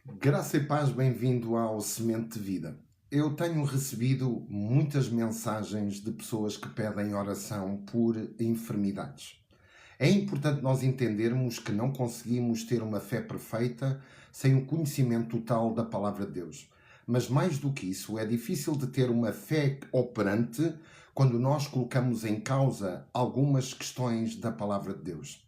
Graça e paz, bem-vindo ao Semente de Vida. Eu tenho recebido muitas mensagens de pessoas que pedem oração por enfermidades. É importante nós entendermos que não conseguimos ter uma fé perfeita sem o conhecimento total da Palavra de Deus. Mas mais do que isso, é difícil de ter uma fé operante quando nós colocamos em causa algumas questões da Palavra de Deus.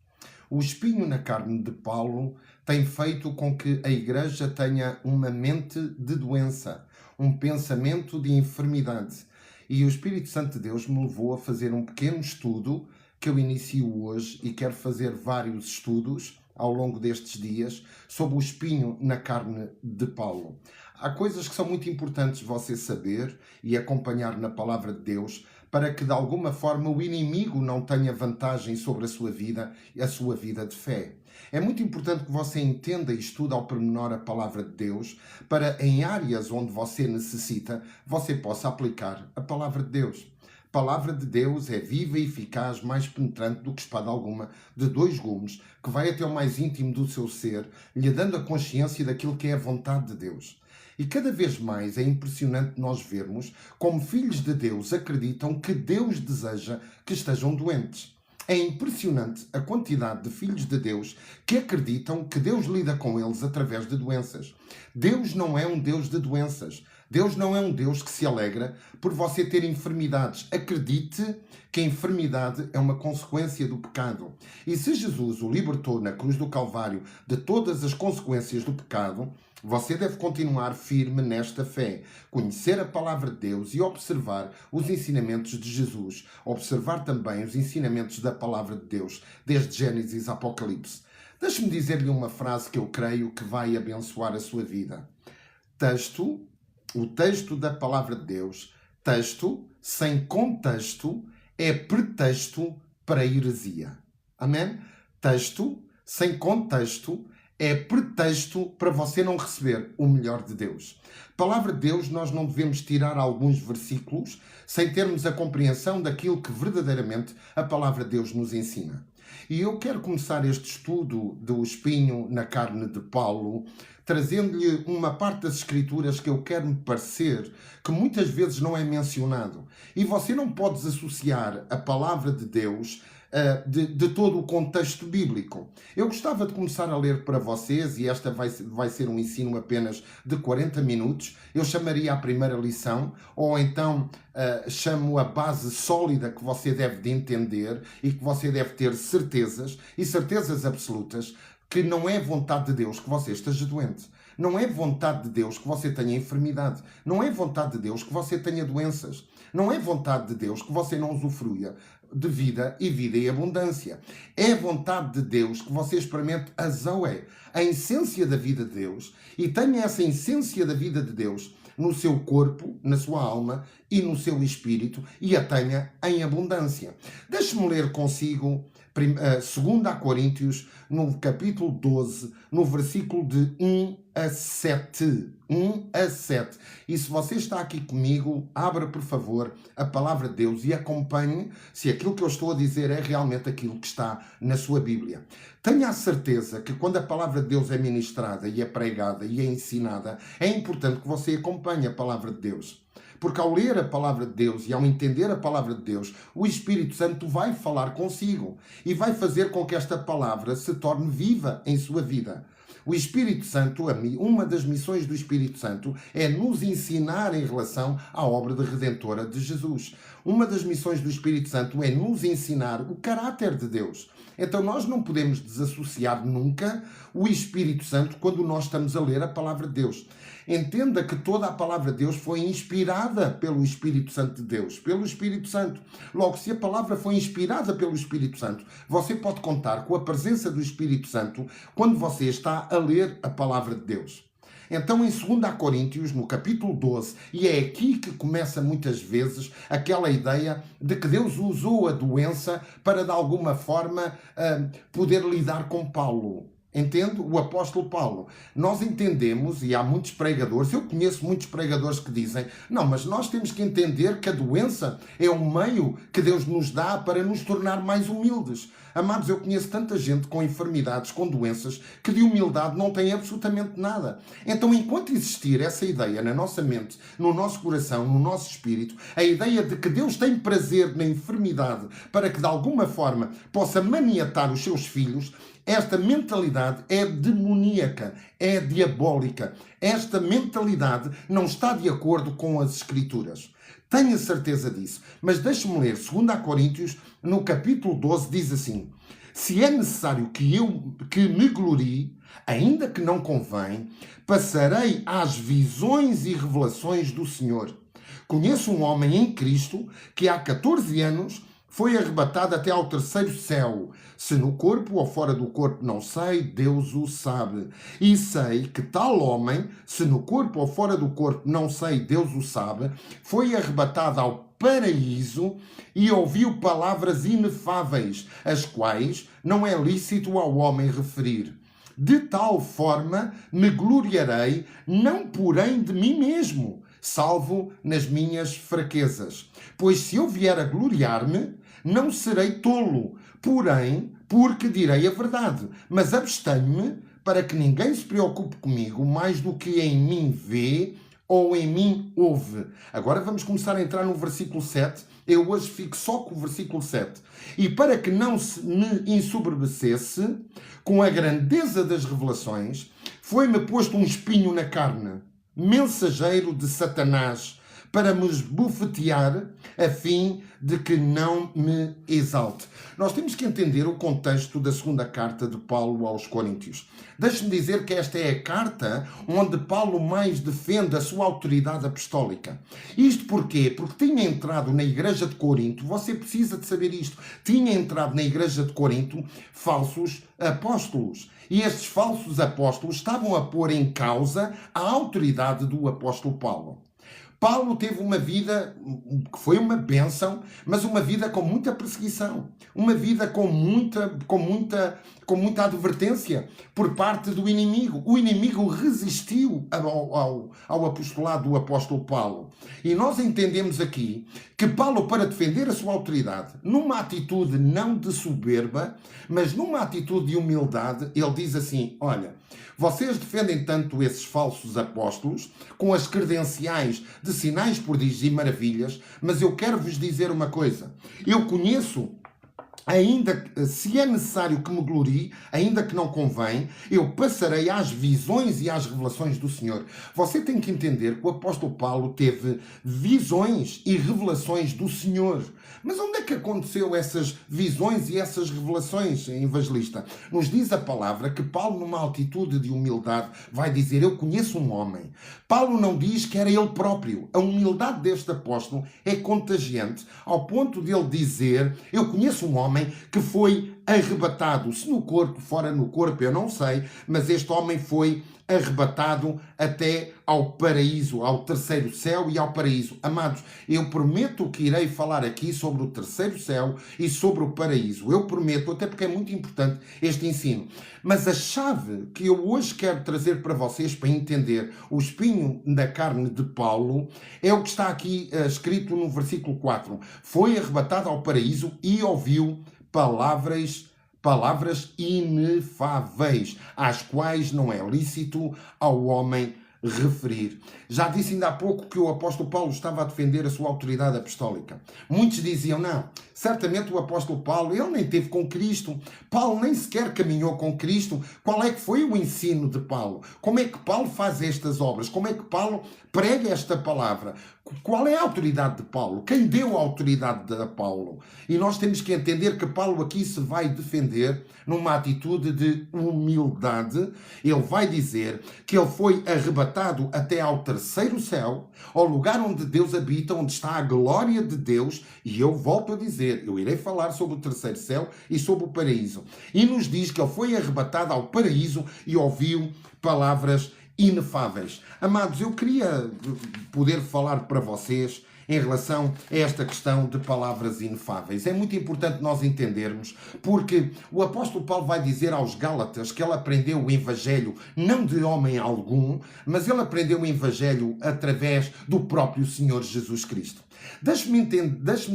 O espinho na carne de Paulo tem feito com que a igreja tenha uma mente de doença, um pensamento de enfermidade. E o Espírito Santo de Deus me levou a fazer um pequeno estudo que eu inicio hoje e quero fazer vários estudos ao longo destes dias sobre o espinho na carne de Paulo. Há coisas que são muito importantes você saber e acompanhar na palavra de Deus para que de alguma forma o inimigo não tenha vantagem sobre a sua vida e a sua vida de fé. É muito importante que você entenda e estude ao pormenor a palavra de Deus para em áreas onde você necessita, você possa aplicar a palavra de Deus. A palavra de Deus é viva e eficaz, mais penetrante do que espada alguma, de dois gumes, que vai até o mais íntimo do seu ser, lhe dando a consciência daquilo que é a vontade de Deus. E cada vez mais é impressionante nós vermos como filhos de Deus acreditam que Deus deseja que estejam doentes. É impressionante a quantidade de filhos de Deus que acreditam que Deus lida com eles através de doenças. Deus não é um Deus de doenças. Deus não é um Deus que se alegra por você ter enfermidades. Acredite que a enfermidade é uma consequência do pecado. E se Jesus o libertou na cruz do Calvário de todas as consequências do pecado, você deve continuar firme nesta fé, conhecer a palavra de Deus e observar os ensinamentos de Jesus. Observar também os ensinamentos da palavra de Deus, desde Gênesis a Apocalipse. Deixe-me dizer-lhe uma frase que eu creio que vai abençoar a sua vida. O texto da palavra de Deus, texto sem contexto, é pretexto para a heresia. Amém? Texto sem contexto é pretexto para você não receber o melhor de Deus. Palavra de Deus, nós não devemos tirar alguns versículos sem termos a compreensão daquilo que verdadeiramente a palavra de Deus nos ensina. E eu quero começar este estudo do espinho na carne de Paulo, trazendo-lhe uma parte das Escrituras que eu quero me parecer que muitas vezes não é mencionado. E você não pode desassociar a palavra de Deus de todo o contexto bíblico. Eu gostava de começar a ler para vocês, e esta vai ser um ensino apenas de 40 minutos. Eu chamaria a primeira lição, ou então chamo a base sólida que você deve de entender e que você deve ter certezas, e certezas absolutas, que não é vontade de Deus que você esteja doente. Não é vontade de Deus que você tenha enfermidade. Não é vontade de Deus que você tenha doenças. Não é vontade de Deus que você não usufrua de vida e vida em abundância. É vontade de Deus que você experimente a Zoe, a essência da vida de Deus, e tenha essa essência da vida de Deus no seu corpo, na sua alma e no seu espírito, e a tenha em abundância. Deixe-me ler consigo 2 Coríntios, no capítulo 12, no versículo de 1 a 7. 1 a 7. E se você está aqui comigo, abra, por favor, a palavra de Deus e acompanhe se aquilo que eu estou a dizer é realmente aquilo que está na sua Bíblia. Tenha a certeza que quando a palavra de Deus é ministrada e é pregada e é ensinada, é importante que você acompanhe a palavra de Deus. Porque ao ler a palavra de Deus e ao entender a palavra de Deus, o Espírito Santo vai falar consigo e vai fazer com que esta palavra se torne viva em sua vida. O Espírito Santo, uma das missões do Espírito Santo é nos ensinar em relação à obra de redentora de Jesus. Uma das missões do Espírito Santo é nos ensinar o caráter de Deus. Então nós não podemos desassociar nunca o Espírito Santo quando nós estamos a ler a palavra de Deus. Entenda que toda a palavra de Deus foi inspirada pelo Espírito Santo de Deus, pelo Espírito Santo. Logo, se a palavra foi inspirada pelo Espírito Santo, você pode contar com a presença do Espírito Santo quando você está a ler a palavra de Deus. Então, em 2 Coríntios, no capítulo 12, e é aqui que começa muitas vezes aquela ideia de que Deus usou a doença para, de alguma forma, poder lidar com Paulo. Entende? O apóstolo Paulo. Nós entendemos, e há muitos pregadores, eu conheço muitos pregadores que dizem, não, mas nós temos que entender que a doença é um meio que Deus nos dá para nos tornar mais humildes. Amados, eu conheço tanta gente com enfermidades, com doenças, que de humildade não tem absolutamente nada. Então, enquanto existir essa ideia na nossa mente, no nosso coração, no nosso espírito, a ideia de que Deus tem prazer na enfermidade para que de alguma forma possa maniatar os seus filhos, esta mentalidade é demoníaca, é diabólica. Esta mentalidade não está de acordo com as Escrituras. Tenho certeza disso. Mas deixe-me ler 2 Coríntios, no capítulo 12, diz assim: se é necessário que me glorie, ainda que não convém, passarei às visões e revelações do Senhor. Conheço um homem em Cristo que há 14 anos foi arrebatado até ao terceiro céu. Se no corpo ou fora do corpo não sei, Deus o sabe. E sei que tal homem, se no corpo ou fora do corpo não sei, Deus o sabe, foi arrebatado ao paraíso e ouviu palavras inefáveis, as quais não é lícito ao homem referir. De tal forma me gloriarei, não porém de mim mesmo, salvo nas minhas fraquezas. Pois se eu vier a gloriar-me, não serei tolo, porém, porque direi a verdade, mas abstenho-me para que ninguém se preocupe comigo mais do que em mim vê ou em mim ouve. Agora vamos começar a entrar no versículo 7. Eu hoje fico só com o versículo 7. E para que não se me ensoberbecesse com a grandeza das revelações, foi-me posto um espinho na carne, mensageiro de Satanás, para me esbofetear, a fim de que não me exalte. Nós temos que entender o contexto da segunda carta de Paulo aos Coríntios. Deixe-me dizer que esta é a carta onde Paulo mais defende a sua autoridade apostólica. Isto porquê? Porque tinha entrado na igreja de Corinto, você precisa de saber isto, tinha entrado na igreja de Corinto falsos apóstolos. E estes falsos apóstolos estavam a pôr em causa a autoridade do apóstolo Paulo. Paulo teve uma vida que foi uma bênção, mas uma vida com muita perseguição, uma vida com muita advertência por parte do inimigo. O inimigo resistiu ao apostolado do apóstolo Paulo. E nós entendemos aqui que Paulo, para defender a sua autoridade, numa atitude não de soberba, mas numa atitude de humildade, ele diz assim: olha, vocês defendem tanto esses falsos apóstolos com as credenciais de sinais, prodígios e maravilhas, mas eu quero vos dizer uma coisa. Eu conheço, ainda se é necessário que me glorie, ainda que não convém, eu passarei às visões e às revelações do Senhor. Você tem que entender que o apóstolo Paulo teve visões e revelações do Senhor. Mas onde é que aconteceu essas visões e essas revelações, evangelista? Nos diz a palavra que Paulo, numa altitude de humildade, vai dizer: eu conheço um homem. Paulo não diz que era ele próprio. A humildade deste apóstolo é contagiante, ao ponto de ele dizer: eu conheço um homem que foi arrebatado. Se no corpo, fora no corpo, eu não sei, mas este homem foi arrebatado até ao paraíso, ao terceiro céu e ao paraíso. Amados, eu prometo que irei falar aqui sobre o terceiro céu e sobre o paraíso. Eu prometo, até porque é muito importante este ensino. Mas a chave que eu hoje quero trazer para vocês, para entender o espinho da carne de Paulo, é o que está aqui escrito no versículo 4. Foi arrebatado ao paraíso e ouviu palavras inefáveis, às quais não é lícito ao homem referir. Já disse ainda há pouco que o apóstolo Paulo estava a defender a sua autoridade apostólica. Muitos diziam: não, certamente o apóstolo Paulo, ele nem esteve com Cristo. Paulo nem sequer caminhou com Cristo. Qual é que foi o ensino de Paulo? Como é que Paulo faz estas obras? Como é que Paulo prega esta palavra? Qual é a autoridade de Paulo? Quem deu a autoridade a Paulo? E nós temos que entender que Paulo aqui se vai defender numa atitude de humildade. Ele vai dizer que ele foi arrebatado até ao terceiro céu, ao lugar onde Deus habita, onde está a glória de Deus. E eu volto a dizer, eu irei falar sobre o terceiro céu e sobre o paraíso. E nos diz que ele foi arrebatado ao paraíso e ouviu palavras inefáveis. Amados, eu queria poder falar para vocês em relação a esta questão de palavras inefáveis. É muito importante nós entendermos, porque o apóstolo Paulo vai dizer aos Gálatas que ele aprendeu o evangelho não de homem algum, mas ele aprendeu o evangelho através do próprio Senhor Jesus Cristo. Deixe-me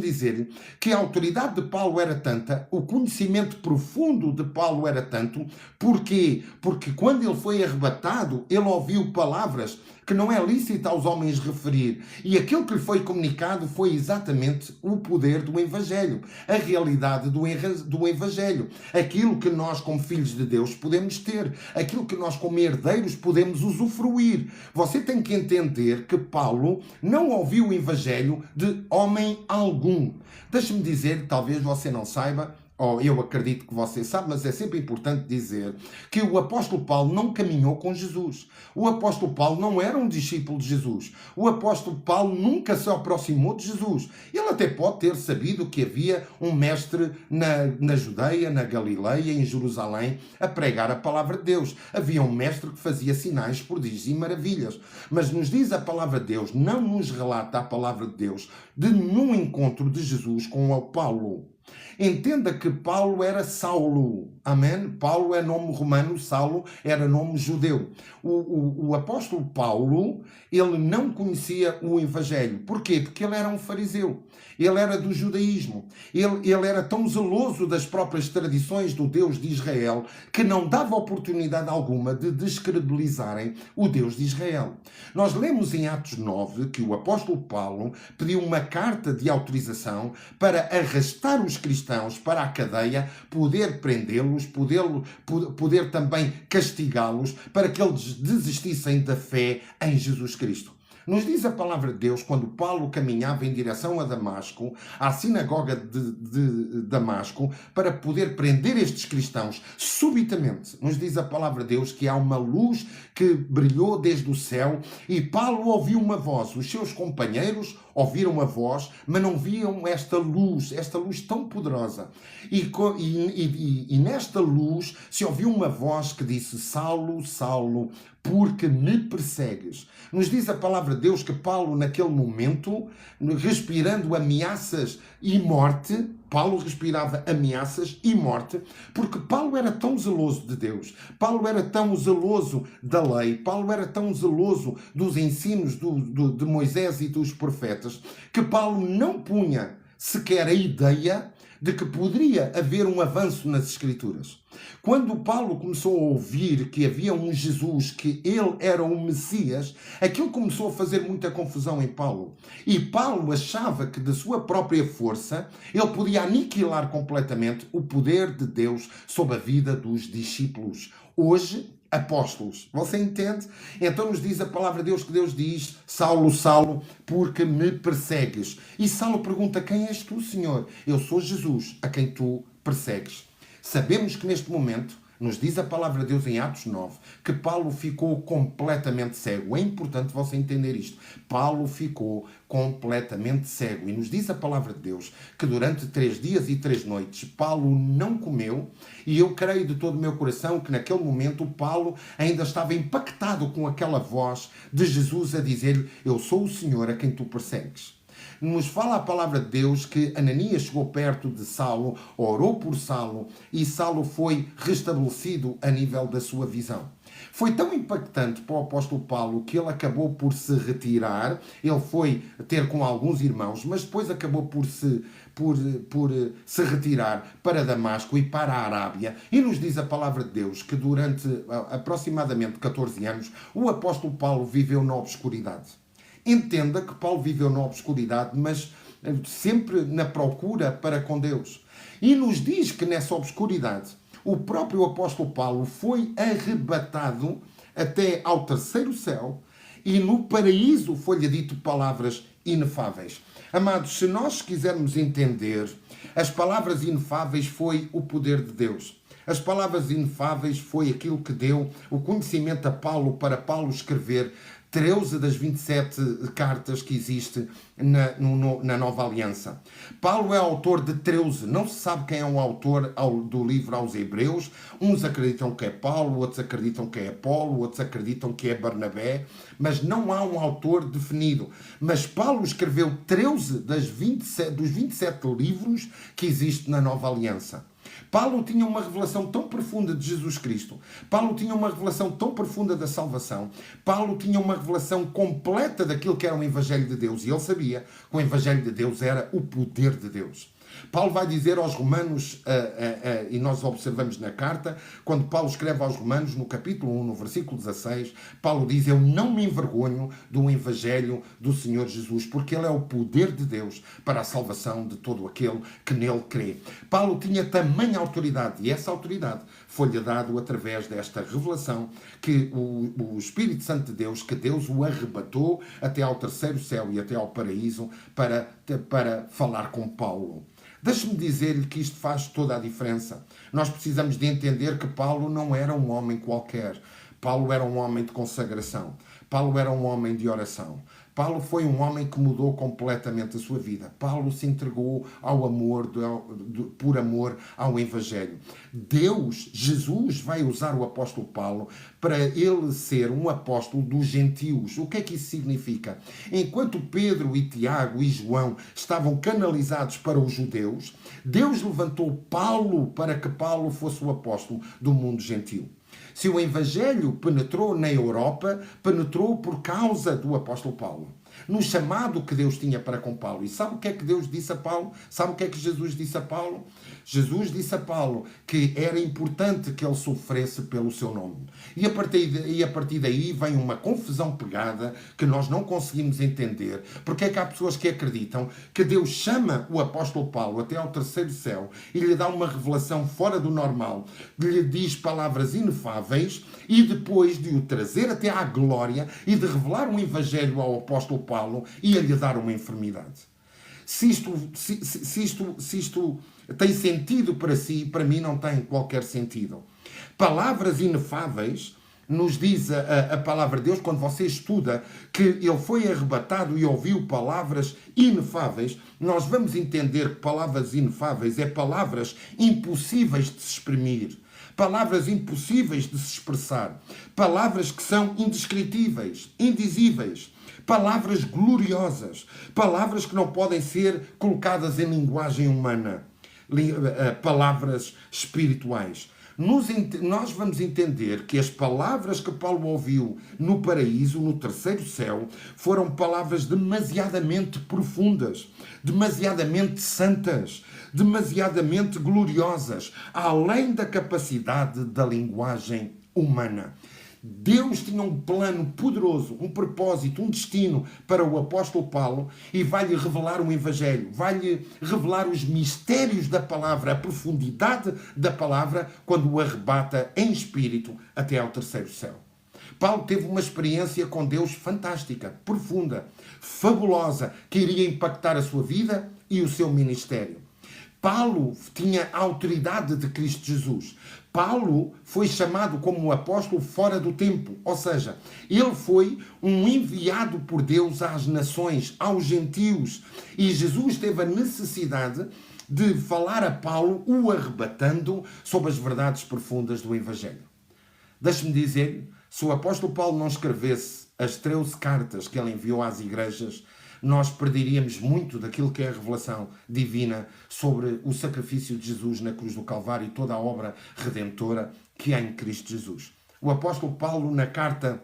dizer que a autoridade de Paulo era tanta, o conhecimento profundo de Paulo era tanto. Porquê? Porque quando ele foi arrebatado, ele ouviu palavras que não é lícito aos homens referir. E aquilo que lhe foi comunicado foi exatamente o poder do Evangelho, a realidade do Evangelho, aquilo que nós, como filhos de Deus, podemos ter, aquilo que nós, como herdeiros, podemos usufruir. Você tem que entender que Paulo não ouviu o Evangelho de homem algum. Deixe-me dizer, talvez você não saiba, ou eu acredito que você sabe, mas é sempre importante dizer que o apóstolo Paulo não caminhou com Jesus. O apóstolo Paulo não era um discípulo de Jesus. O apóstolo Paulo nunca se aproximou de Jesus. Ele até pode ter sabido que havia um mestre na Judeia, na Galileia, em Jerusalém, a pregar a palavra de Deus. Havia um mestre que fazia sinais, prodígios e maravilhas. Mas nos diz a palavra de Deus, não nos relata a palavra de Deus, de num encontro de Jesus com o Paulo. Entenda que Paulo era Saulo, amém? Paulo é nome romano, Saulo era nome judeu. O apóstolo Paulo, ele não conhecia o Evangelho. Porquê? Porque ele era um fariseu. Ele era do judaísmo. Ele era tão zeloso das próprias tradições do Deus de Israel que não dava oportunidade alguma de descredibilizarem o Deus de Israel. Nós lemos em Atos 9 que o apóstolo Paulo pediu uma carta de autorização para arrastar os cristãos para a cadeia, poder prendê-los, poder também castigá-los, para que eles desistissem da fé em Jesus Cristo. Nos diz a palavra de Deus, quando Paulo caminhava em direção a Damasco, à sinagoga de Damasco, para poder prender estes cristãos, subitamente, nos diz a palavra de Deus que há uma luz que brilhou desde o céu e Paulo ouviu uma voz. Os seus companheiros ouviram a voz, mas não viam esta luz tão poderosa. E nesta luz se ouviu uma voz que disse: Saulo, Saulo, porque me persegues? Nos diz a palavra de Deus que Paulo, naquele momento, respirando ameaças e morte, Paulo respirava ameaças e morte, porque Paulo era tão zeloso de Deus, Paulo era tão zeloso da lei, Paulo era tão zeloso dos ensinos de Moisés e dos profetas, que Paulo não punha sequer a ideia de que poderia haver um avanço nas Escrituras. Quando Paulo começou a ouvir que havia um Jesus, que ele era o Messias, aquilo começou a fazer muita confusão em Paulo. E Paulo achava que de sua própria força ele podia aniquilar completamente o poder de Deus sobre a vida dos discípulos. Hoje, apóstolos. Você entende? Então nos diz a palavra de Deus que Deus diz: Saulo, Saulo, porque me persegues? E Saulo pergunta: quem és tu, Senhor? Eu sou Jesus, a quem tu persegues. Sabemos que neste momento, nos diz a palavra de Deus em Atos 9, que Paulo ficou completamente cego. É importante você entender isto. Paulo ficou completamente cego. E nos diz a palavra de Deus que durante 3 dias e 3 noites Paulo não comeu. E eu creio de todo o meu coração que naquele momento Paulo ainda estava impactado com aquela voz de Jesus a dizer-lhe: eu sou o Senhor a quem tu persegues. Nos fala a palavra de Deus que Ananias chegou perto de Saulo, orou por Saulo e Saulo foi restabelecido a nível da sua visão. Foi tão impactante para o apóstolo Paulo que ele acabou por se retirar. Ele foi ter com alguns irmãos, mas depois acabou por se retirar para Damasco e para a Arábia. E nos diz a palavra de Deus que durante aproximadamente 14 anos o apóstolo Paulo viveu na obscuridade. Entenda que Paulo viveu na obscuridade, mas sempre na procura para com Deus. E nos diz que nessa obscuridade o próprio apóstolo Paulo foi arrebatado até ao 3º céu e no paraíso foi-lhe dito palavras inefáveis. Amados, se nós quisermos entender, as palavras inefáveis foi o poder de Deus. As palavras inefáveis foi aquilo que deu o conhecimento a Paulo para Paulo escrever 13 das 27 cartas que existe na Nova Aliança. Paulo é autor de 13. Não se sabe quem é o autor do livro aos Hebreus. Uns acreditam que é Paulo, outros acreditam que é Apolo, outros acreditam que é Barnabé, mas não há um autor definido. Mas Paulo escreveu 13 dos 27 livros que existem na Nova Aliança. Paulo tinha uma revelação tão profunda de Jesus Cristo. Paulo tinha uma revelação tão profunda da salvação. Paulo tinha uma revelação completa daquilo que era o Evangelho de Deus. E ele sabia que o Evangelho de Deus era o poder de Deus. Paulo vai dizer aos Romanos, e nós observamos na carta, quando Paulo escreve aos Romanos, no capítulo 1, no versículo 16, Paulo diz: eu não me envergonho do Evangelho do Senhor Jesus, porque ele é o poder de Deus para a salvação de todo aquele que nele crê. Paulo tinha tamanha autoridade, e essa autoridade foi-lhe dado através desta revelação que o Espírito Santo de Deus, que Deus o arrebatou até ao terceiro céu e até ao paraíso para falar com Paulo. Deixe-me dizer-lhe que isto faz toda a diferença. Nós precisamos de entender que Paulo não era um homem qualquer. Paulo era um homem de consagração. Paulo era um homem de oração. Paulo foi um homem que mudou completamente a sua vida. Paulo se entregou ao amor, por amor ao Evangelho. Deus, Jesus, vai usar o apóstolo Paulo para ele ser um apóstolo dos gentios. O que é que isso significa? Enquanto Pedro e Tiago e João estavam canalizados para os judeus, Deus levantou Paulo para que Paulo fosse o apóstolo do mundo gentil. Se o Evangelho penetrou na Europa, penetrou por causa do apóstolo Paulo. No chamado que Deus tinha para com Paulo. E sabe o que é que Deus disse a Paulo? Sabe o que é que Jesus disse a Paulo? Jesus disse a Paulo que era importante que ele sofresse pelo seu nome. E a partir daí vem uma confusão pegada que nós não conseguimos entender. Porque é que há pessoas que acreditam que Deus chama o apóstolo Paulo até ao terceiro céu e lhe dá uma revelação fora do normal, lhe diz palavras inefáveis e depois de o trazer até à glória e de revelar um evangelho ao apóstolo Paulo e a lhe dar uma enfermidade. Se isto tem sentido para si, para mim não tem qualquer sentido. Palavras inefáveis, nos diz a palavra de Deus, quando você estuda que ele foi arrebatado e ouviu palavras inefáveis, nós vamos entender que palavras inefáveis é palavras impossíveis de se exprimir. Palavras impossíveis de se expressar. Palavras que são indescritíveis, indizíveis. Palavras gloriosas. Palavras que não podem ser colocadas em linguagem humana. Palavras espirituais. Nós vamos entender que as palavras que Paulo ouviu no paraíso, no terceiro céu, foram palavras demasiadamente profundas, demasiadamente santas, demasiadamente gloriosas, além da capacidade da linguagem humana. Deus tinha um plano poderoso, um propósito, um destino para o apóstolo Paulo e vai-lhe revelar um evangelho, vai-lhe revelar os mistérios da palavra, a profundidade da palavra, quando o arrebata em espírito até ao terceiro céu. Paulo teve uma experiência com Deus fantástica, profunda, fabulosa, que iria impactar a sua vida e o seu ministério. Paulo tinha a autoridade de Cristo Jesus. Paulo foi chamado como um apóstolo fora do tempo, ou seja, ele foi um enviado por Deus às nações, aos gentios, e Jesus teve a necessidade de falar a Paulo, o arrebatando sobre as verdades profundas do Evangelho. Deixe-me dizer, se o apóstolo Paulo não escrevesse as 13 cartas que ele enviou às igrejas, nós perderíamos muito daquilo que é a revelação divina sobre o sacrifício de Jesus na cruz do Calvário e toda a obra redentora que há em Cristo Jesus. O apóstolo Paulo, na carta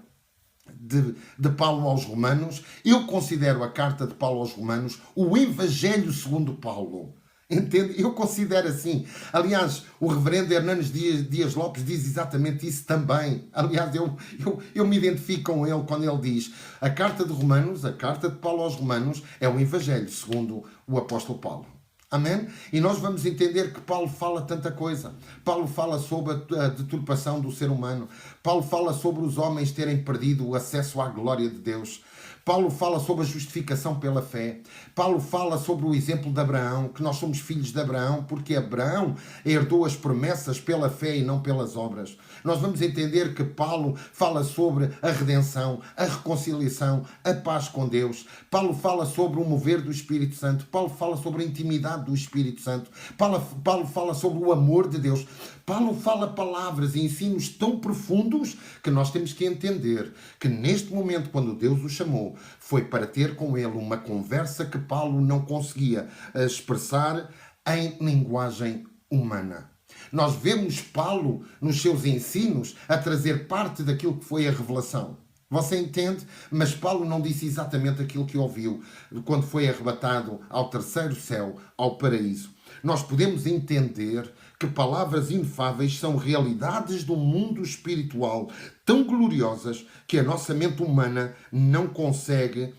de Paulo aos Romanos, eu considero a carta de Paulo aos Romanos o Evangelho segundo Paulo. Entende? Eu considero assim. Aliás, o reverendo Hernanes Dias Lopes diz exatamente isso também. Aliás, eu me identifico com ele quando ele diz a carta de Romanos, a carta de Paulo aos Romanos, é o Evangelho, segundo o apóstolo Paulo. Amém? E nós vamos entender que Paulo fala tanta coisa. Paulo fala sobre a deturpação do ser humano. Paulo fala sobre os homens terem perdido o acesso à glória de Deus. Paulo fala sobre a justificação pela fé. Paulo fala sobre o exemplo de Abraão, que nós somos filhos de Abraão, porque Abraão herdou as promessas pela fé e não pelas obras. Nós vamos entender que Paulo fala sobre a redenção, a reconciliação, a paz com Deus. Paulo fala sobre o mover do Espírito Santo. Paulo fala sobre a intimidade do Espírito Santo. Paulo fala sobre o amor de Deus. Paulo fala palavras e ensinos tão profundos que nós temos que entender que neste momento, quando Deus o chamou, foi para ter com ele uma conversa que Paulo não conseguia expressar em linguagem humana. Nós vemos Paulo, nos seus ensinos, a trazer parte daquilo que foi a revelação. Você entende? Mas Paulo não disse exatamente aquilo que ouviu quando foi arrebatado ao terceiro céu, ao paraíso. Nós podemos entender que palavras inefáveis são realidades do mundo espiritual tão gloriosas que a nossa mente humana não consegue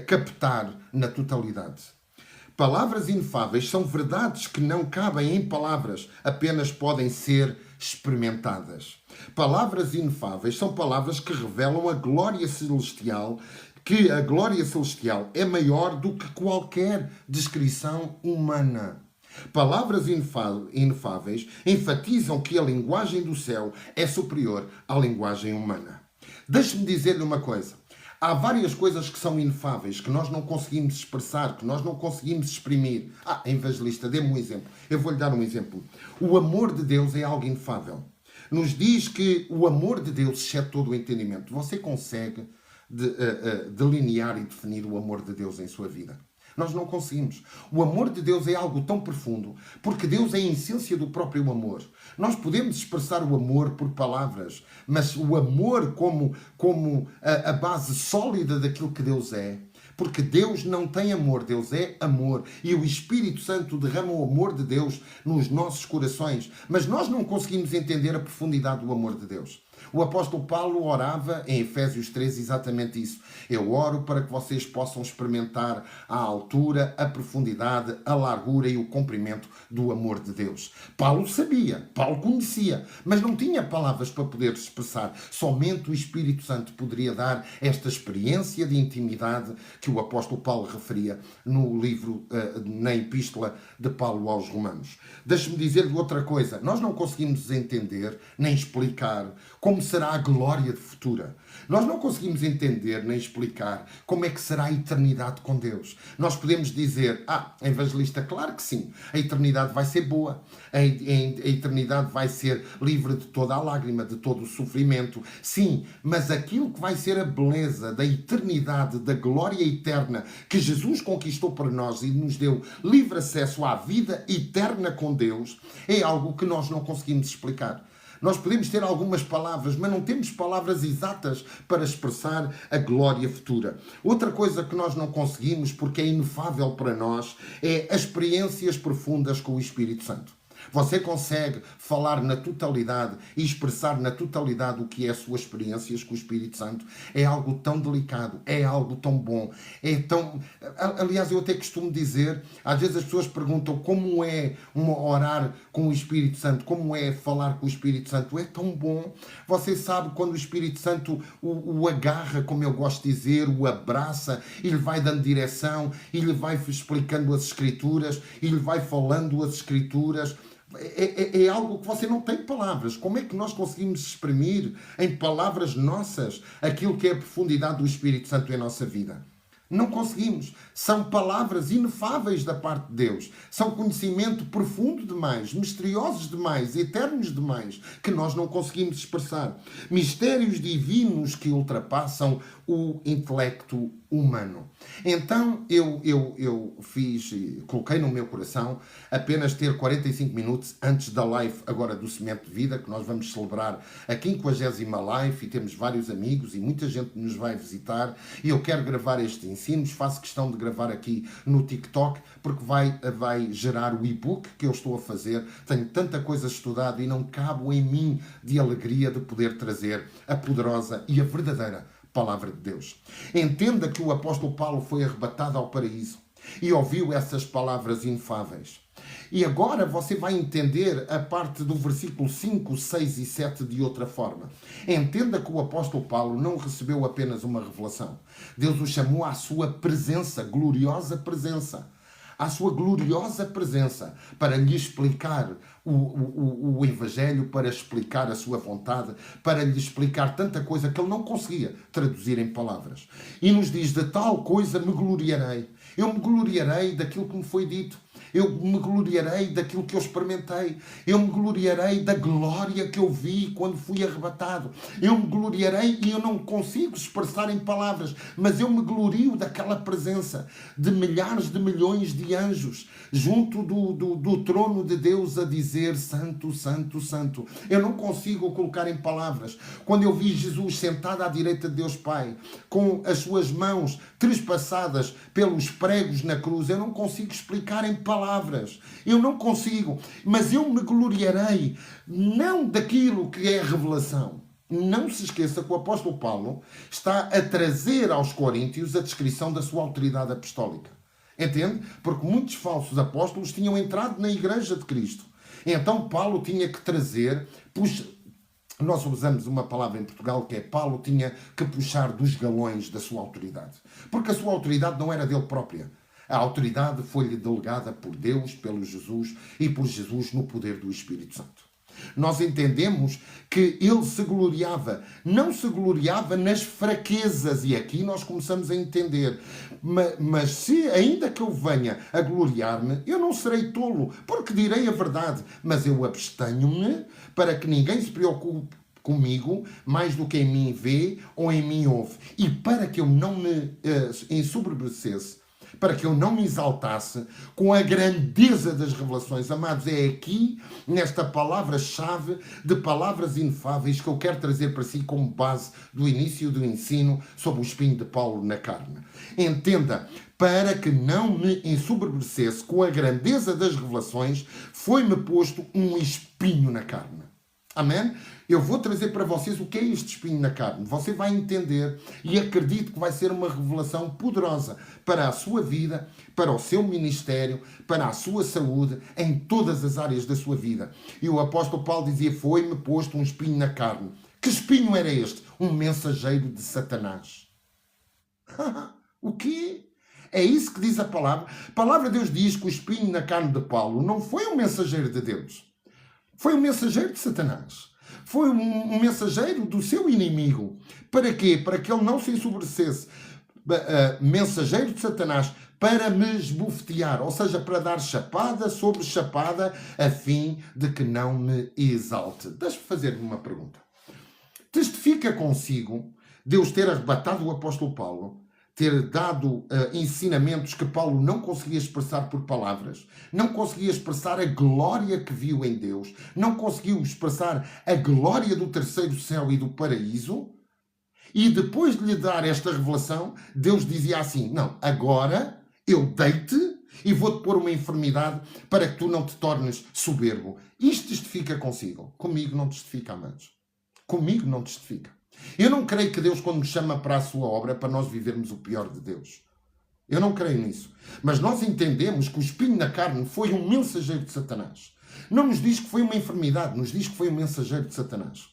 captar na totalidade. Palavras inefáveis são verdades que não cabem em palavras, apenas podem ser experimentadas. Palavras inefáveis são palavras que revelam a glória celestial, que a glória celestial é maior do que qualquer descrição humana. Palavras inefáveis enfatizam que a linguagem do céu é superior à linguagem humana. Deixe-me dizer-lhe uma coisa. Há várias coisas que são inefáveis, que nós não conseguimos expressar, que nós não conseguimos exprimir. Evangelista, dê-me um exemplo. Eu vou-lhe dar um exemplo. O amor de Deus é algo inefável. Nos diz que o amor de Deus excede todo o entendimento. Você consegue delinear e definir o amor de Deus em sua vida? Nós não conseguimos. O amor de Deus é algo tão profundo, porque Deus é a essência do próprio amor. Nós podemos expressar o amor por palavras, mas o amor como a base sólida daquilo que Deus é, porque Deus não tem amor, Deus é amor. E o Espírito Santo derrama o amor de Deus nos nossos corações. Mas nós não conseguimos entender a profundidade do amor de Deus. O apóstolo Paulo orava em Efésios 3 exatamente isso. Eu oro para que vocês possam experimentar a altura, a profundidade, a largura e o comprimento do amor de Deus. Paulo sabia, Paulo conhecia, mas não tinha palavras para poder expressar. Somente o Espírito Santo poderia dar esta experiência de intimidade que o apóstolo Paulo referia no livro, na epístola de Paulo aos Romanos. Deixe-me dizer-lhe outra coisa. Nós não conseguimos entender nem explicar como será a glória futura. Nós não conseguimos entender nem explicar como é que será a eternidade com Deus. Nós podemos dizer, evangelista, claro que sim, a eternidade vai ser boa, a eternidade vai ser livre de toda a lágrima, de todo o sofrimento. Sim, mas aquilo que vai ser a beleza da eternidade, da glória eterna que Jesus conquistou para nós e nos deu livre acesso à vida eterna com Deus, é algo que nós não conseguimos explicar. Nós podemos ter algumas palavras, mas não temos palavras exatas para expressar a glória futura. Outra coisa que nós não conseguimos, porque é inefável para nós, é as experiências profundas com o Espírito Santo. Você consegue falar na totalidade e expressar na totalidade o que é as suas experiências com o Espírito Santo? É algo tão delicado, é algo tão bom, é tão... Aliás, eu até costumo dizer, às vezes as pessoas perguntam como é orar com o Espírito Santo, como é falar com o Espírito Santo. É tão bom. Você sabe quando o Espírito Santo o agarra, como eu gosto de dizer, o abraça, e lhe vai dando direção, e lhe vai explicando as Escrituras, e lhe vai falando as Escrituras. É algo que você não tem palavras. Como é que nós conseguimos exprimir em palavras nossas aquilo que é a profundidade do Espírito Santo em nossa vida? Não conseguimos. São palavras inefáveis da parte de Deus. São conhecimento profundo demais, misteriosos demais, eternos demais, que nós não conseguimos expressar. Mistérios divinos que ultrapassam o intelecto humano. Então eu coloquei no meu coração apenas ter 45 minutos antes da live agora do Semente de Vida, que nós vamos celebrar a 50ª live e temos vários amigos e muita gente nos vai visitar, e eu quero gravar estes ensinos, faço questão de gravar aqui no TikTok, porque vai gerar o e-book que eu estou a fazer. Tenho tanta coisa estudada e não cabe em mim de alegria de poder trazer a poderosa e a verdadeira Palavra de Deus. Entenda que o apóstolo Paulo foi arrebatado ao paraíso e ouviu essas palavras inefáveis. E agora você vai entender a parte do versículo 5, 6 e 7 de outra forma. Entenda que o apóstolo Paulo não recebeu apenas uma revelação. Deus o chamou à sua presença, gloriosa presença. À sua gloriosa presença, para lhe explicar o Evangelho, para explicar a sua vontade, para lhe explicar tanta coisa que ele não conseguia traduzir em palavras. E nos diz: de tal coisa me gloriarei. Eu me gloriarei daquilo que me foi dito. Eu me gloriarei daquilo que eu experimentei. Eu me gloriarei da glória que eu vi quando fui arrebatado. Eu me gloriarei, e eu não consigo expressar em palavras, mas eu me glorio daquela presença de milhares de milhões de anjos junto do trono de Deus a dizer: Santo, Santo, Santo. Eu não consigo colocar em palavras. Quando eu vi Jesus sentado à direita de Deus Pai, com as suas mãos trespassadas pelos pregos na cruz, eu não consigo explicar em palavras. Eu não consigo, mas eu me gloriarei não daquilo que é revelação. Não se esqueça que o apóstolo Paulo está a trazer aos coríntios a descrição da sua autoridade apostólica. Entende? Porque muitos falsos apóstolos tinham entrado na igreja de Cristo. Então Paulo tinha que trazer, nós usamos uma palavra em Portugal que é: Paulo tinha que puxar dos galões da sua autoridade. Porque a sua autoridade não era dele própria. A autoridade foi-lhe delegada por Deus, pelo Jesus e por Jesus no poder do Espírito Santo. Nós entendemos que ele se gloriava, não se gloriava nas fraquezas, e aqui nós começamos a entender. Mas se ainda que eu venha a gloriar-me, eu não serei tolo, porque direi a verdade, mas eu abstenho-me para que ninguém se preocupe comigo mais do que em mim vê ou em mim ouve, e para que eu não me ensoberbecesse, para que eu não me exaltasse com a grandeza das revelações. Amados, é aqui, nesta palavra-chave de palavras inefáveis, que eu quero trazer para si como base do início do ensino sobre o espinho de Paulo na carne. Entenda: para que não me ensoberbecesse com a grandeza das revelações, foi-me posto um espinho na carne. Amém? Eu vou trazer para vocês o que é este espinho na carne. Você vai entender, e acredito que vai ser uma revelação poderosa para a sua vida, para o seu ministério, para a sua saúde, em todas as áreas da sua vida. E o apóstolo Paulo dizia: foi-me posto um espinho na carne. Que espinho era este? Um mensageiro de Satanás. O quê? É isso que diz a palavra. A palavra de Deus diz que o espinho na carne de Paulo não foi um mensageiro de Deus. Foi um mensageiro de Satanás. Foi um mensageiro do seu inimigo. Para quê? Para que ele não se ensoberbecesse. Mensageiro de Satanás, para me esbofetear, ou seja, para dar chapada sobre chapada, a fim de que não me exalte. Deixa-me fazer-lhe uma pergunta. Testifica consigo Deus ter arrebatado o apóstolo Paulo, ter dado ensinamentos que Paulo não conseguia expressar por palavras, não conseguia expressar a glória que viu em Deus, não conseguiu expressar a glória do terceiro céu e do paraíso, e depois de lhe dar esta revelação, Deus dizia assim: não, agora eu deito e vou-te pôr uma enfermidade para que tu não te tornes soberbo. Isto testifica consigo. Comigo não testifica, amados. Comigo não testifica. Eu não creio que Deus, quando nos chama para a sua obra, é para nós vivermos o pior de Deus. Eu não creio nisso. Mas nós entendemos que o espinho na carne foi um mensageiro de Satanás. Não nos diz que foi uma enfermidade, nos diz que foi um mensageiro de Satanás.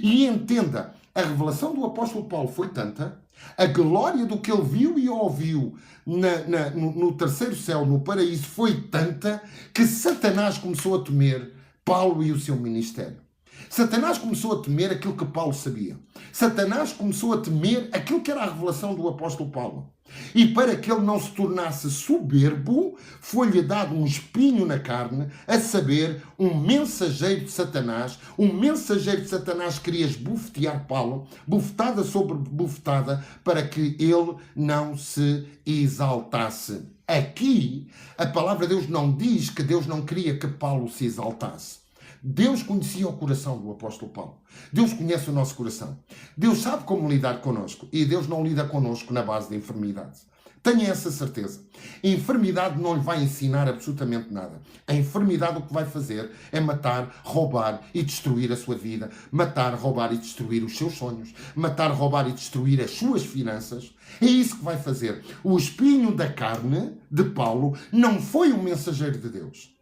E entenda, a revelação do apóstolo Paulo foi tanta, a glória do que ele viu e ouviu no terceiro céu, no paraíso, foi tanta, que Satanás começou a temer Paulo e o seu ministério. Satanás começou a temer aquilo que Paulo sabia. Satanás começou a temer aquilo que era a revelação do apóstolo Paulo. E para que ele não se tornasse soberbo, foi-lhe dado um espinho na carne, a saber, um mensageiro de Satanás. Um mensageiro de Satanás queria esbofetear Paulo, bofetada sobre bofetada, para que ele não se exaltasse. Aqui, a palavra de Deus não diz que Deus não queria que Paulo se exaltasse. Deus conhecia o coração do apóstolo Paulo. Deus conhece o nosso coração. Deus sabe como lidar connosco. E Deus não lida connosco na base de enfermidade. Tenha essa certeza. A enfermidade não lhe vai ensinar absolutamente nada. A enfermidade o que vai fazer é matar, roubar e destruir a sua vida. Matar, roubar e destruir os seus sonhos. Matar, roubar e destruir as suas finanças. É isso que vai fazer. O espinho da carne de Paulo não foi um mensageiro de Deus.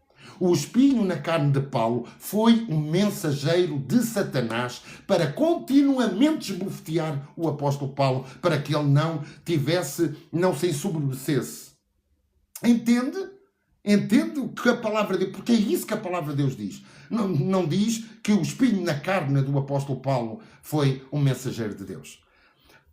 O espinho na carne de Paulo foi um mensageiro de Satanás para continuamente esbofetear o apóstolo Paulo, para que ele não se ensoberbecesse. Entende? Entende o que a palavra de Deus... Porque é isso que a palavra de Deus diz. Não diz que o espinho na carne do apóstolo Paulo foi um mensageiro de Deus.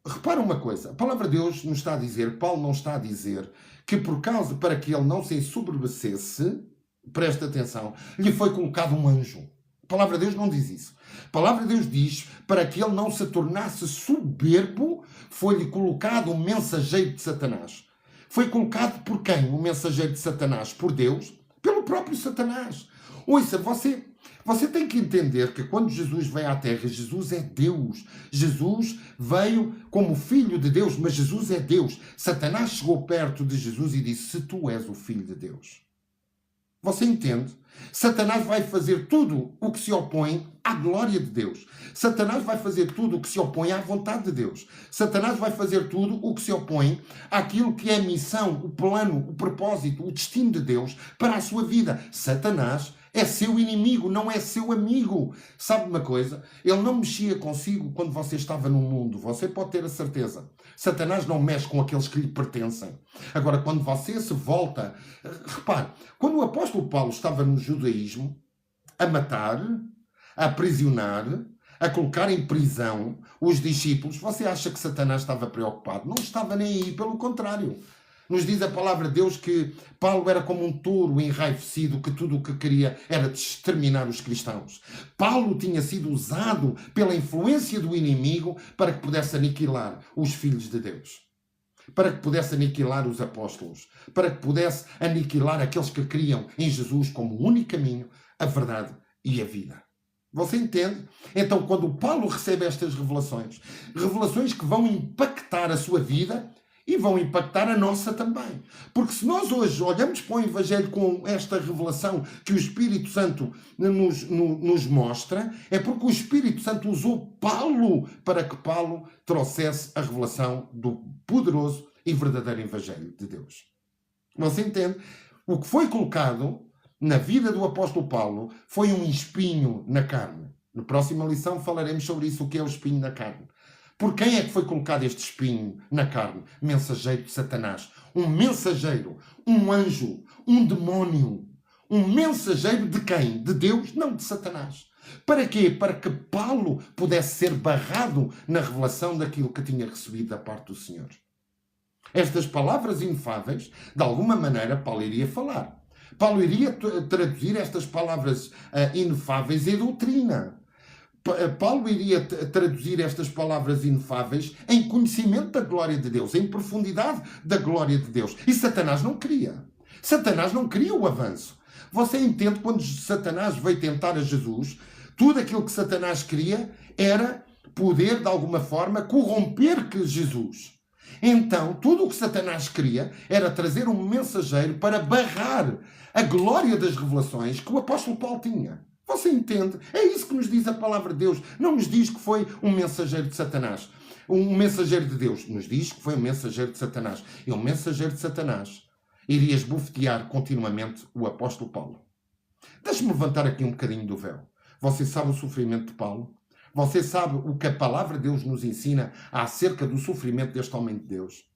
Repara uma coisa. A palavra de Deus nos está a dizer, Paulo não está a dizer, que para que ele não se ensoberbecesse, presta atenção, lhe foi colocado um anjo. A palavra de Deus não diz isso. A palavra de Deus diz, para que ele não se tornasse soberbo, foi-lhe colocado um mensageiro de Satanás. Foi colocado por quem? O mensageiro de Satanás? Por Deus? Pelo próprio Satanás. Ouça, você tem que entender que quando Jesus veio à Terra, Jesus é Deus. Jesus veio como Filho de Deus, mas Jesus é Deus. Satanás chegou perto de Jesus e disse, se tu és o Filho de Deus. Você entende? Satanás vai fazer tudo o que se opõe à glória de Deus. Satanás vai fazer tudo o que se opõe à vontade de Deus. Satanás vai fazer tudo o que se opõe àquilo que é a missão, o plano, o propósito, o destino de Deus para a sua vida. Satanás é seu inimigo, não é seu amigo. Sabe uma coisa? Ele não mexia consigo quando você estava no mundo. Você pode ter a certeza. Satanás não mexe com aqueles que lhe pertencem. Agora, quando você se volta... Repare, quando o apóstolo Paulo estava no judaísmo, a matar, a aprisionar, a colocar em prisão os discípulos, você acha que Satanás estava preocupado? Não estava nem aí, pelo contrário. Nos diz a palavra de Deus que Paulo era como um touro enraivecido, que tudo o que queria era exterminar os cristãos. Paulo tinha sido usado pela influência do inimigo para que pudesse aniquilar os filhos de Deus. Para que pudesse aniquilar os apóstolos. Para que pudesse aniquilar aqueles que criam em Jesus como o único caminho, a verdade e a vida. Você entende? Então, quando Paulo recebe estas revelações, revelações que vão impactar a sua vida e vão impactar a nossa também. Porque se nós hoje olhamos para o Evangelho com esta revelação que o Espírito Santo nos mostra, é porque o Espírito Santo usou Paulo para que Paulo trouxesse a revelação do poderoso e verdadeiro Evangelho de Deus. Você entende? O que foi colocado na vida do apóstolo Paulo foi um espinho na carne. Na próxima lição falaremos sobre isso, o que é o espinho na carne. Por quem é que foi colocado este espinho na carne? Mensageiro de Satanás. Um mensageiro, um anjo, um demónio. Um mensageiro de quem? De Deus? Não, de Satanás. Para quê? Para que Paulo pudesse ser barrado na revelação daquilo que tinha recebido da parte do Senhor. Estas palavras inefáveis, de alguma maneira, Paulo iria falar. Paulo iria traduzir estas palavras inefáveis em doutrina. Paulo iria traduzir estas palavras inefáveis em conhecimento da glória de Deus, em profundidade da glória de Deus. E Satanás não queria. Satanás não queria o avanço. Você entende, quando Satanás veio tentar a Jesus, tudo aquilo que Satanás queria era poder, de alguma forma, corromper Jesus. Então, tudo o que Satanás queria era trazer um mensageiro para barrar a glória das revelações que o apóstolo Paulo tinha. Você entende? É isso que nos diz a palavra de Deus. Não nos diz que foi um mensageiro de Satanás. Um mensageiro de Deus. Nos diz que foi um mensageiro de Satanás. E um mensageiro de Satanás iria esbofetear continuamente o apóstolo Paulo. Deixe-me levantar aqui um bocadinho do véu. Você sabe o sofrimento de Paulo? Você sabe o que a palavra de Deus nos ensina acerca do sofrimento deste homem de Deus?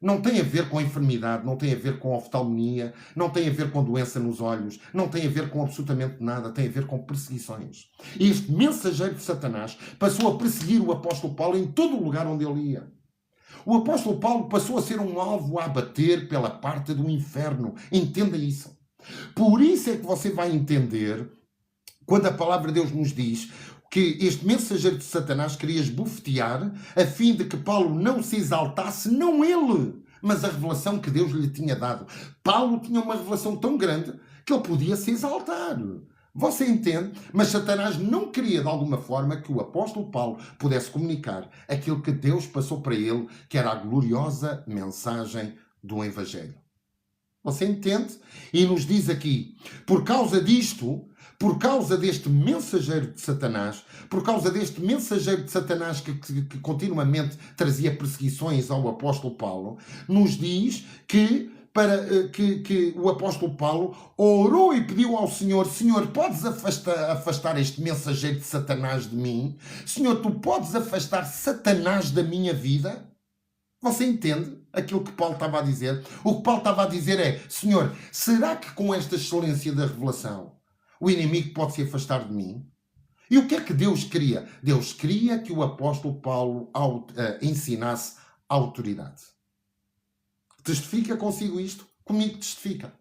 Não tem a ver com enfermidade, não tem a ver com oftalmia, não tem a ver com doença nos olhos, não tem a ver com absolutamente nada, tem a ver com perseguições. E este mensageiro de Satanás passou a perseguir o apóstolo Paulo em todo o lugar onde ele ia. O apóstolo Paulo passou a ser um alvo a abater pela parte do inferno. Entenda isso. Por isso é que você vai entender, quando a palavra de Deus nos diz que este mensageiro de Satanás queria esbofetear a fim de que Paulo não se exaltasse, não ele, mas a revelação que Deus lhe tinha dado. Paulo tinha uma revelação tão grande que ele podia se exaltar. Você entende? Mas Satanás não queria, de alguma forma, que o apóstolo Paulo pudesse comunicar aquilo que Deus passou para ele, que era a gloriosa mensagem do Evangelho. Você entende? E nos diz aqui, por causa disto, por causa deste mensageiro de Satanás, por causa deste mensageiro de Satanás que continuamente trazia perseguições ao apóstolo Paulo, nos diz que que o apóstolo Paulo orou e pediu ao Senhor: Senhor, podes afastar este mensageiro de Satanás de mim? Senhor, tu podes afastar Satanás da minha vida? Você entende aquilo que Paulo estava a dizer? O que Paulo estava a dizer é: Senhor, será que com esta excelência da revelação o inimigo pode se afastar de mim? E o que é que Deus queria? Deus queria que o apóstolo Paulo ensinasse a autoridade. Testifica consigo isto? Comigo testifica.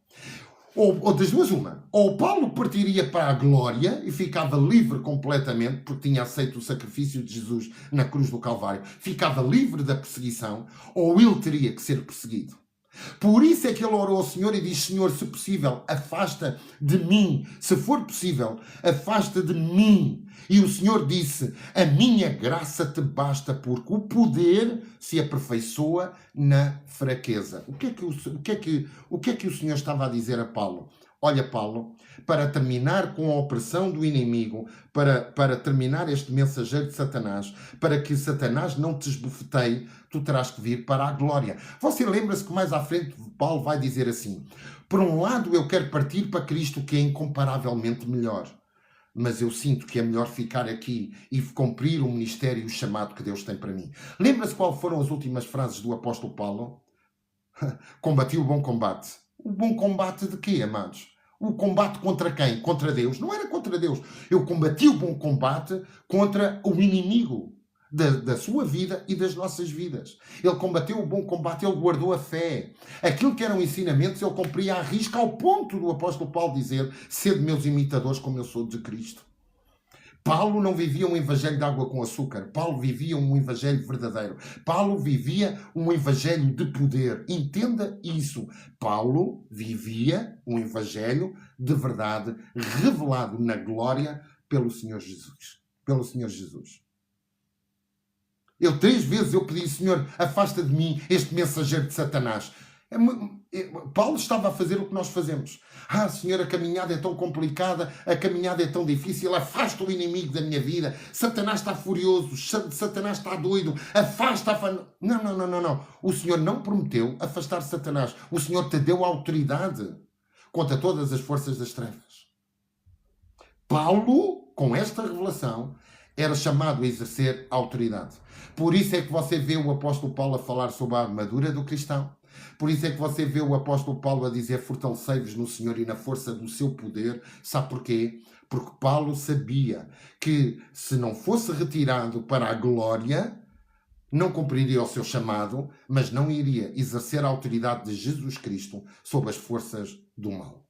Ou das duas uma. Ou Paulo partiria para a glória e ficava livre completamente, porque tinha aceito o sacrifício de Jesus na cruz do Calvário, ficava livre da perseguição, ou ele teria que ser perseguido. Por isso é que ele orou ao Senhor e diz: Senhor, se possível, afasta de mim. Se for possível, afasta de mim. E o Senhor disse: a minha graça te basta, porque o poder se aperfeiçoa na fraqueza. O que é que o Senhor estava a dizer a Paulo? Olha, Paulo, para terminar com a opressão do inimigo, para terminar este mensageiro de Satanás, para que Satanás não te esbofeteie, tu terás que vir para a glória. Você lembra-se que mais à frente Paulo vai dizer assim: por um lado eu quero partir para Cristo, que é incomparavelmente melhor, mas eu sinto que é melhor ficar aqui e cumprir o ministério e o chamado que Deus tem para mim. Lembra-se quais foram as últimas frases do apóstolo Paulo? Combati o bom combate. O bom combate de quê, amados? O combate contra quem? Contra Deus? Não era contra Deus. Eu combati o bom combate contra o inimigo da sua vida e das nossas vidas. Ele combateu o bom combate, ele guardou a fé. Aquilo que eram ensinamentos, ele cumpria à risca, ao ponto do apóstolo Paulo dizer: sede meus imitadores como eu sou de Cristo. Paulo não vivia um evangelho de água com açúcar. Paulo vivia um evangelho verdadeiro. Paulo vivia um evangelho de poder. Entenda isso. Paulo vivia um evangelho de verdade, revelado na glória pelo Senhor Jesus. Pelo Senhor Jesus. 3 vezes eu pedi: Senhor, afasta de mim este mensageiro de Satanás. Paulo estava a fazer o que nós fazemos. Senhor, a caminhada é tão complicada, a caminhada é tão difícil, afasta o inimigo da minha vida, Satanás está furioso, Satanás está doido, afasta. Não. O Senhor não prometeu afastar Satanás. O Senhor te deu autoridade contra todas as forças das trevas. Paulo, com esta revelação, era chamado a exercer autoridade. Por isso é que você vê o apóstolo Paulo a falar sobre a armadura do cristão. Por isso é que você vê o apóstolo Paulo a dizer: fortalecei-vos no Senhor e na força do seu poder. Sabe porquê? Porque Paulo sabia que se não fosse retirado para a glória, não cumpriria o seu chamado, mas não iria exercer a autoridade de Jesus Cristo sobre as forças do mal.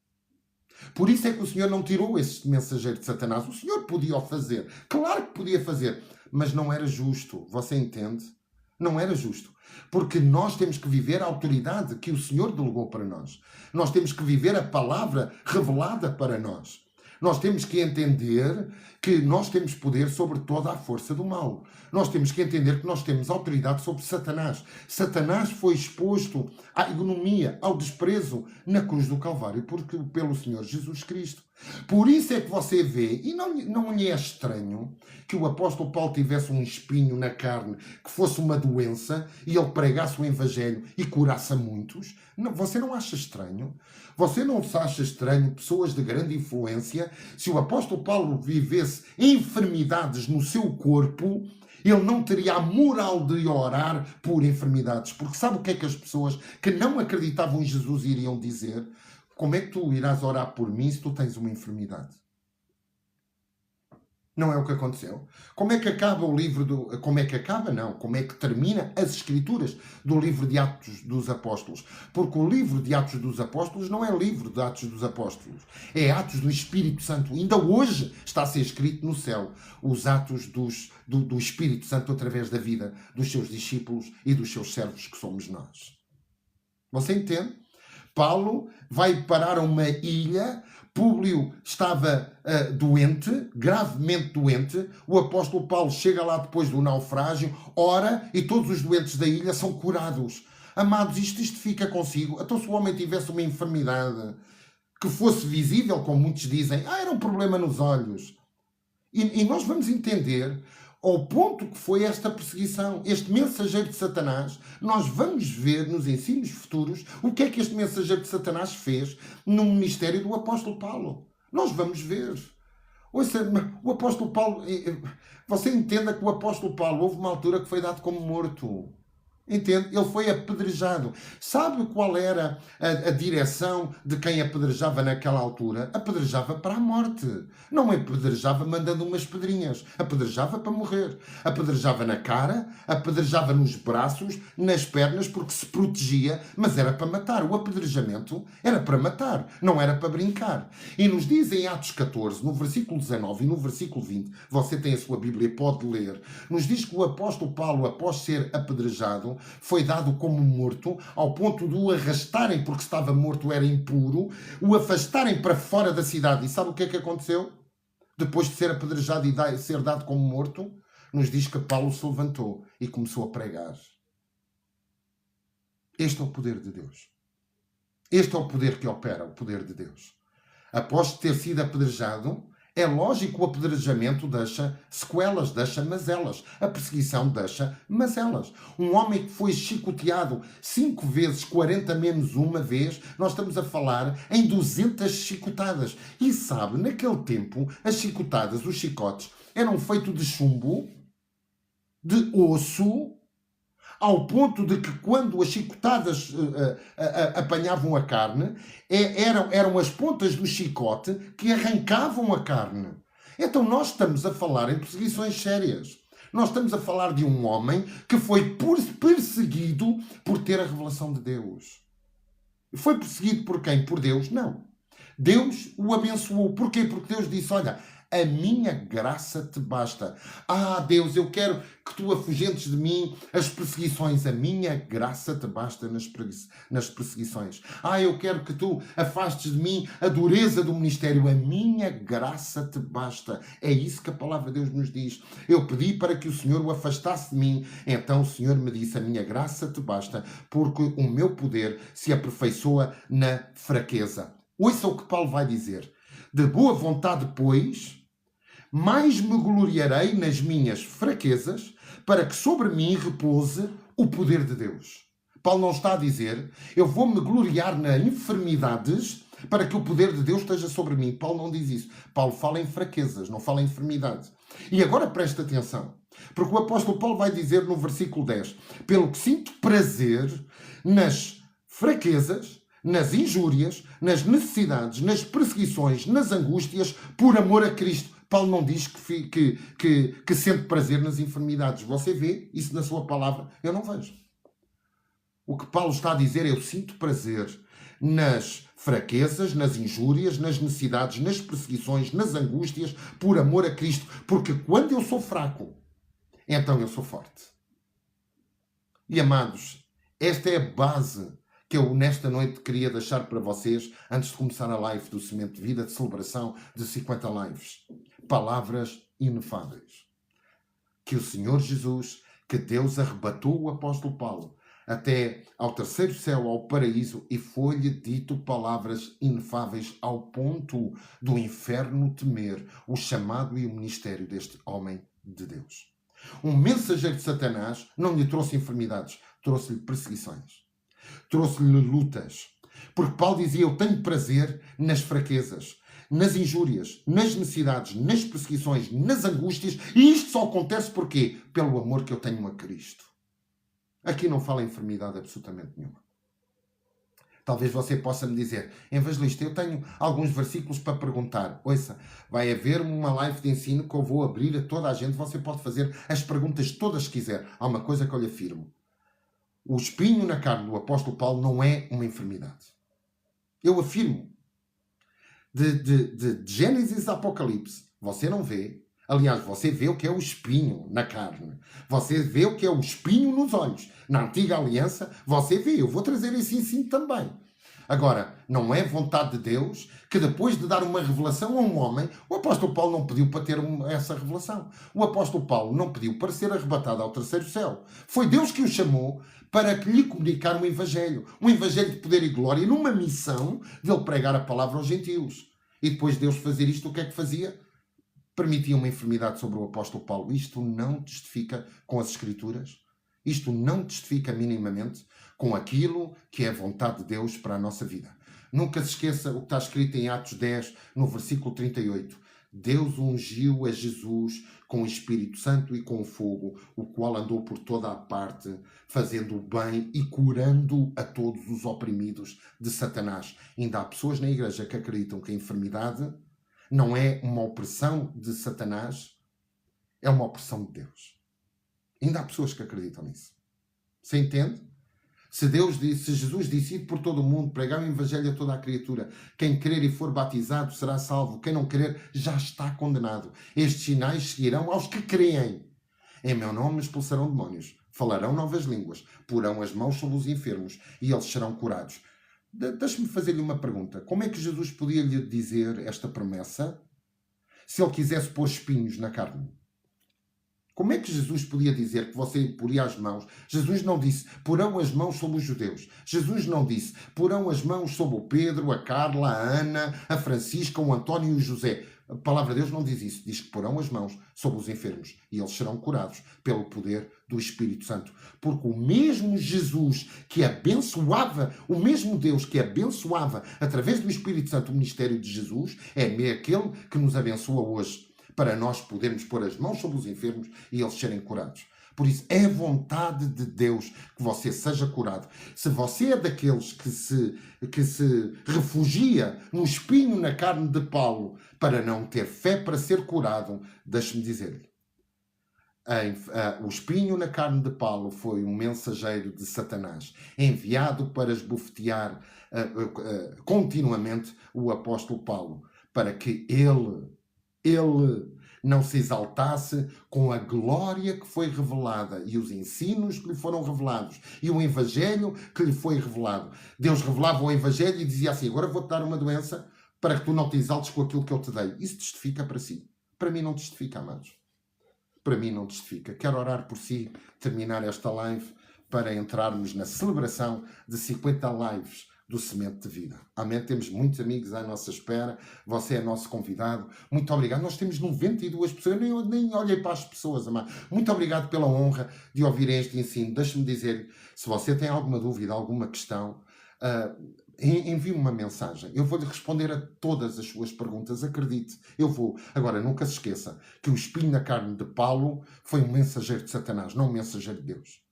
Por isso é que o Senhor não tirou esse mensageiro de Satanás. O Senhor podia o fazer. Claro que podia fazer. Mas não era justo. Você entende? Não era justo. Porque nós temos que viver a autoridade que o Senhor delegou para nós. Nós temos que viver a palavra revelada para nós. Nós temos que entender que nós temos poder sobre toda a força do mal. Nós temos que entender que nós temos autoridade sobre Satanás. Satanás foi exposto à ignomia, ao desprezo na cruz do Calvário pelo Senhor Jesus Cristo. Por isso é que você vê, e não lhe é estranho, que o apóstolo Paulo tivesse um espinho na carne, que fosse uma doença, e ele pregasse o evangelho e curasse a muitos. Não, você não acha estranho? Você não se acha estranho, pessoas de grande influência, se o apóstolo Paulo vivesse enfermidades no seu corpo, ele não teria a moral de orar por enfermidades. Porque sabe o que é que as pessoas que não acreditavam em Jesus iriam dizer? Como é que tu irás orar por mim se tu tens uma enfermidade? Não é o que aconteceu. Como é que acaba o livro do... Como é que acaba? Não. Como é que termina as escrituras do livro de Atos dos Apóstolos? Porque o livro de Atos dos Apóstolos não é livro de Atos dos Apóstolos. É Atos do Espírito Santo. Ainda hoje está a ser escrito no céu os atos do Espírito Santo através da vida dos seus discípulos e dos seus servos, que somos nós. Você entende? Paulo vai parar a uma ilha. Públio estava doente, gravemente doente. O apóstolo Paulo chega lá depois do naufrágio, ora, e todos os doentes da ilha são curados. Amados, isto fica consigo. Então, se o homem tivesse uma enfermidade que fosse visível, como muitos dizem, era um problema nos olhos. E nós vamos entender ao ponto que foi esta perseguição, este mensageiro de Satanás. Nós vamos ver nos ensinos futuros o que é que este mensageiro de Satanás fez no ministério do apóstolo Paulo. Nós vamos ver. Ouça, o apóstolo Paulo, você entenda que o apóstolo Paulo houve uma altura que foi dado como morto. Entende? Ele foi apedrejado. Sabe qual era a direção de quem apedrejava naquela altura? Apedrejava para a morte. Não apedrejava mandando umas pedrinhas. Apedrejava para morrer. Apedrejava na cara, apedrejava nos braços, nas pernas, porque se protegia, mas era para matar. O apedrejamento era para matar, não era para brincar. E nos diz em Atos 14, no versículo 19 e no versículo 20, você tem a sua Bíblia, pode ler, nos diz que o apóstolo Paulo, após ser apedrejado, foi dado como morto, ao ponto de o arrastarem, porque estava morto, era impuro, o afastarem para fora da cidade. E sabe o que é que aconteceu? Depois de ser apedrejado e ser dado como morto, nos diz que Paulo se levantou e começou a pregar. Este é o poder de Deus. Este é o poder que opera, o poder de Deus. Após ter sido apedrejado, é lógico que o apedrejamento deixa sequelas, deixa mazelas. A perseguição deixa mazelas. Um homem que foi chicoteado 5 vezes, 40 menos uma vez, nós estamos a falar em 200 chicotadas. E sabe, naquele tempo, as chicotadas, os chicotes, eram feitos de chumbo, de osso, ao ponto de que quando as chicotadas apanhavam a carne, eram as pontas do chicote que arrancavam a carne. Então nós estamos a falar em perseguições sérias. Nós estamos a falar de um homem que foi perseguido por ter a revelação de Deus. Foi perseguido por quem? Por Deus? Não. Deus o abençoou. Porquê? Porque Deus disse, olha, a minha graça te basta. Ah, Deus, eu quero que tu afugentes de mim as perseguições. A minha graça te basta nas perseguições. Ah, eu quero que tu afastes de mim a dureza do ministério. A minha graça te basta. É isso que a palavra de Deus nos diz. Eu pedi para que o Senhor o afastasse de mim. Então o Senhor me disse, a minha graça te basta, porque o meu poder se aperfeiçoa na fraqueza. Ouça o que Paulo vai dizer. De boa vontade, pois, mais me gloriarei nas minhas fraquezas, para que sobre mim repouse o poder de Deus. Paulo não está a dizer, eu vou-me gloriar nas enfermidades, para que o poder de Deus esteja sobre mim. Paulo não diz isso. Paulo fala em fraquezas, não fala em enfermidades. E agora presta atenção, porque o apóstolo Paulo vai dizer no versículo 10, pelo que sinto prazer nas fraquezas, nas injúrias, nas necessidades, nas perseguições, nas angústias, por amor a Cristo. Paulo não diz que sente prazer nas enfermidades. Você vê isso na sua palavra? Eu não vejo. O que Paulo está a dizer é, eu sinto prazer nas fraquezas, nas injúrias, nas necessidades, nas perseguições, nas angústias, por amor a Cristo. Porque quando eu sou fraco, então eu sou forte. E amados, esta é a base que eu nesta noite queria deixar para vocês antes de começar a live do Semente de Vida de celebração de 50 lives. Palavras inefáveis. Que o Senhor Jesus, que Deus arrebatou o apóstolo Paulo até ao terceiro céu, ao paraíso, e foi-lhe dito palavras inefáveis ao ponto do inferno temer o chamado e o ministério deste homem de Deus. Um mensageiro de Satanás não lhe trouxe enfermidades, trouxe-lhe perseguições. Trouxe-lhe lutas. Porque Paulo dizia, eu tenho prazer nas fraquezas, nas injúrias, nas necessidades, nas perseguições, nas angústias. E isto só acontece porquê? Pelo amor que eu tenho a Cristo. Aqui não fala enfermidade absolutamente nenhuma. Talvez você possa me dizer, evangelista, eu tenho alguns versículos para perguntar. Ouça, vai haver uma live de ensino que eu vou abrir a toda a gente. Você pode fazer as perguntas todas que quiser. Há uma coisa que eu lhe afirmo. O espinho na carne do apóstolo Paulo não é uma enfermidade. Eu afirmo. De Gênesis a Apocalipse, você não vê. Aliás, você vê o que é o espinho na carne. Você vê o que é o espinho nos olhos. Na antiga aliança, você vê. Eu vou trazer esse ensino também. Agora, não é vontade de Deus que depois de dar uma revelação a um homem, o apóstolo Paulo não pediu para ter essa revelação. O apóstolo Paulo não pediu para ser arrebatado ao terceiro céu. Foi Deus que o chamou para que lhe comunicar um evangelho de poder e glória, numa missão de ele pregar a palavra aos gentios. E depois de Deus fazer isto, o que é que fazia? permitia uma enfermidade sobre o apóstolo Paulo. Isto não testifica com as Escrituras? Isto não testifica minimamente com aquilo que é a vontade de Deus para a nossa vida. Nunca se esqueça o que está escrito em Atos 10, no versículo 38. Deus ungiu a Jesus com o Espírito Santo e com o fogo, o qual andou por toda a parte, fazendo o bem e curando a todos os oprimidos de Satanás. Ainda há pessoas na igreja que acreditam que a enfermidade não é uma opressão de Satanás, é uma opressão de Deus. Ainda há pessoas que acreditam nisso. Você entende? Se Jesus disse, ide por todo o mundo, pregar o evangelho a toda a criatura, quem crer e for batizado será salvo, quem não crer já está condenado. Estes sinais seguirão aos que creem. Em meu nome expulsarão demónios, falarão novas línguas, porão as mãos sobre os enfermos e eles serão curados. Deixe-me fazer-lhe uma pergunta. Como é que Jesus podia lhe dizer esta promessa se ele quisesse pôr espinhos na carne? Como é que Jesus podia dizer que você poria as mãos? Jesus não disse, porão as mãos sobre os judeus. Jesus não disse, porão as mãos sobre o Pedro, a Carla, a Ana, a Francisca, o António e o José. A palavra de Deus não diz isso. Diz que porão as mãos sobre os enfermos e eles serão curados pelo poder do Espírito Santo. Porque o mesmo Jesus que abençoava, o mesmo Deus que abençoava através do Espírito Santo o ministério de Jesus, é aquele que nos abençoa hoje, para nós podermos pôr as mãos sobre os enfermos e eles serem curados. Por isso, é vontade de Deus que você seja curado. Se você é daqueles que se refugia no espinho na carne de Paulo para não ter fé para ser curado, deixe-me dizer-lhe. O espinho na carne de Paulo foi um mensageiro de Satanás, enviado para esbofetear continuamente o apóstolo Paulo, para que ele não se exaltasse com a glória que foi revelada e os ensinos que lhe foram revelados e o evangelho que lhe foi revelado. Deus revelava o evangelho e dizia assim, agora vou-te dar uma doença para que tu não te exaltes com aquilo que eu te dei. Isso testifica para si. Para mim não testifica, amados. Para mim não testifica. Quero orar por si, terminar esta live para entrarmos na celebração de 50 lives do Semente de Vida. Amém? Temos muitos amigos à nossa espera. Você é nosso convidado. Muito obrigado. Nós temos 92 pessoas. Eu nem olhei para as pessoas, amado. Muito obrigado pela honra de ouvirem este ensino. Deixe-me dizer, se você tem alguma dúvida, alguma questão, envie-me uma mensagem. Eu vou-lhe responder a todas as suas perguntas. Acredite. Eu vou. Agora, nunca se esqueça que o espinho na carne de Paulo foi um mensageiro de Satanás, não um mensageiro de Deus.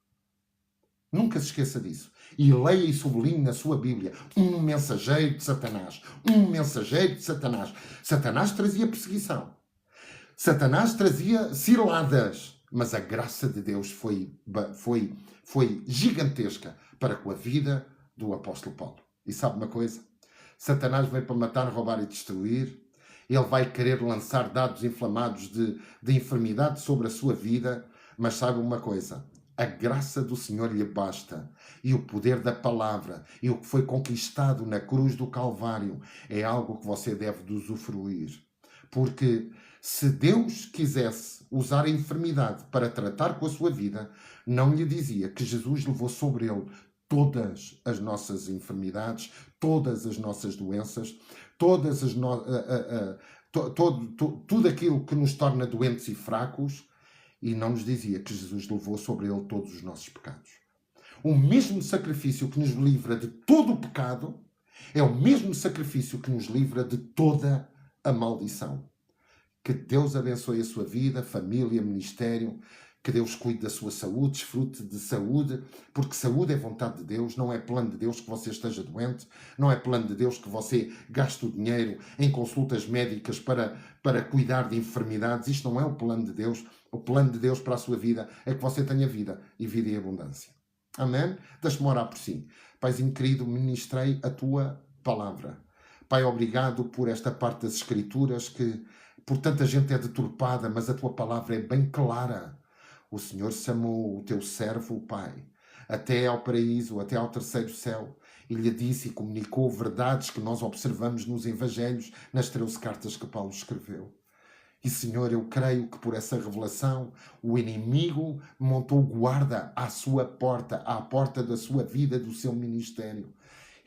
Nunca se esqueça disso. E leia e sublinhe na sua Bíblia. Um mensageiro de Satanás. Um mensageiro de Satanás. Satanás trazia perseguição. Satanás trazia ciladas. Mas a graça de Deus foi gigantesca para com a vida do apóstolo Paulo. E sabe uma coisa? Satanás veio para matar, roubar e destruir. Ele vai querer lançar dados inflamados de enfermidade sobre a sua vida. Mas sabe uma coisa? A graça do Senhor lhe basta. E o poder da palavra e o que foi conquistado na cruz do Calvário é algo que você deve usufruir. Porque se Deus quisesse usar a enfermidade para tratar com a sua vida, não lhe dizia que Jesus levou sobre ele todas as nossas enfermidades, todas as nossas doenças, tudo aquilo que nos torna doentes e fracos, e não nos dizia que Jesus levou sobre ele todos os nossos pecados. O mesmo sacrifício que nos livra de todo o pecado é o mesmo sacrifício que nos livra de toda a maldição. Que Deus abençoe a sua vida, família, ministério. Que Deus cuide da sua saúde, desfrute de saúde, porque saúde é vontade de Deus, não é plano de Deus que você esteja doente, não é plano de Deus que você gaste o dinheiro em consultas médicas para cuidar de enfermidades. Isto não é o plano de Deus. O plano de Deus para a sua vida é que você tenha vida e vida em abundância. Amém? Deixe-me orar por si. Paizinho querido, ministrei a tua palavra. Pai, obrigado por esta parte das Escrituras que por tanta gente é deturpada, mas a tua palavra é bem clara. O Senhor chamou o teu servo, o Pai, até ao paraíso, até ao terceiro céu, e lhe disse e comunicou verdades que nós observamos nos Evangelhos, nas 13 cartas que Paulo escreveu. E, Senhor, eu creio que por essa revelação o inimigo montou guarda à sua porta, à porta da sua vida, do seu ministério.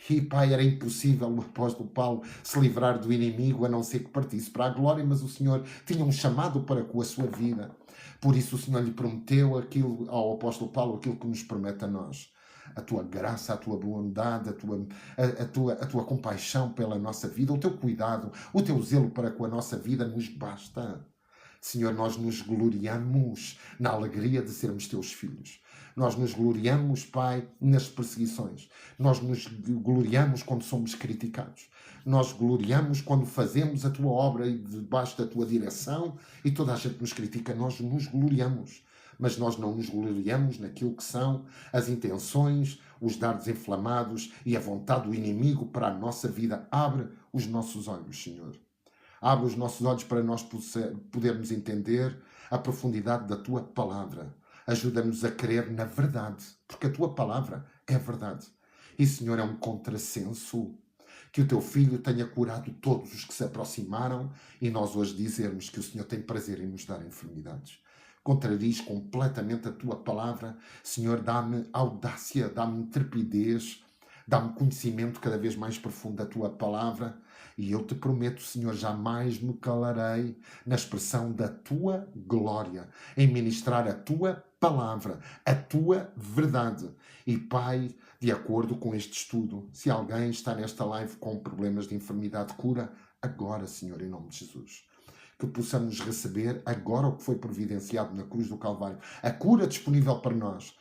E, Pai, era impossível o apóstolo Paulo se livrar do inimigo a não ser que partisse para a glória, mas o Senhor tinha um chamado para com a sua vida. Por isso o Senhor lhe prometeu aquilo ao apóstolo Paulo, aquilo que nos promete a nós. A tua graça, a tua bondade, a tua compaixão pela nossa vida, o teu cuidado, o teu zelo para com a nossa vida nos basta. Senhor, nós nos gloriamos na alegria de sermos teus filhos. Nós nos gloriamos, Pai, nas perseguições. Nós nos gloriamos quando somos criticados. Nós gloriamos quando fazemos a tua obra e debaixo da tua direção e toda a gente nos critica. Nós nos gloriamos. Mas nós não nos gloriamos naquilo que são as intenções, os dardos inflamados e a vontade do inimigo para a nossa vida. Abre os nossos olhos, Senhor. Abre os nossos olhos para nós podermos entender a profundidade da tua palavra. Ajuda-nos a crer na verdade, porque a tua palavra é verdade. E, Senhor, é um contrassenso que o teu Filho tenha curado todos os que se aproximaram e nós hoje dizermos que o Senhor tem prazer em nos dar enfermidades. Contrariz completamente a tua palavra. Senhor, dá-me audácia, dá-me intrepidez, dá-me conhecimento cada vez mais profundo da tua palavra. E eu te prometo, Senhor, jamais me calarei na expressão da tua glória, em ministrar a tua palavra, a tua verdade. E, Pai, de acordo com este estudo, se alguém está nesta live com problemas de enfermidade, cura agora, Senhor, em nome de Jesus. Que possamos receber agora o que foi providenciado na cruz do Calvário, a cura disponível para nós.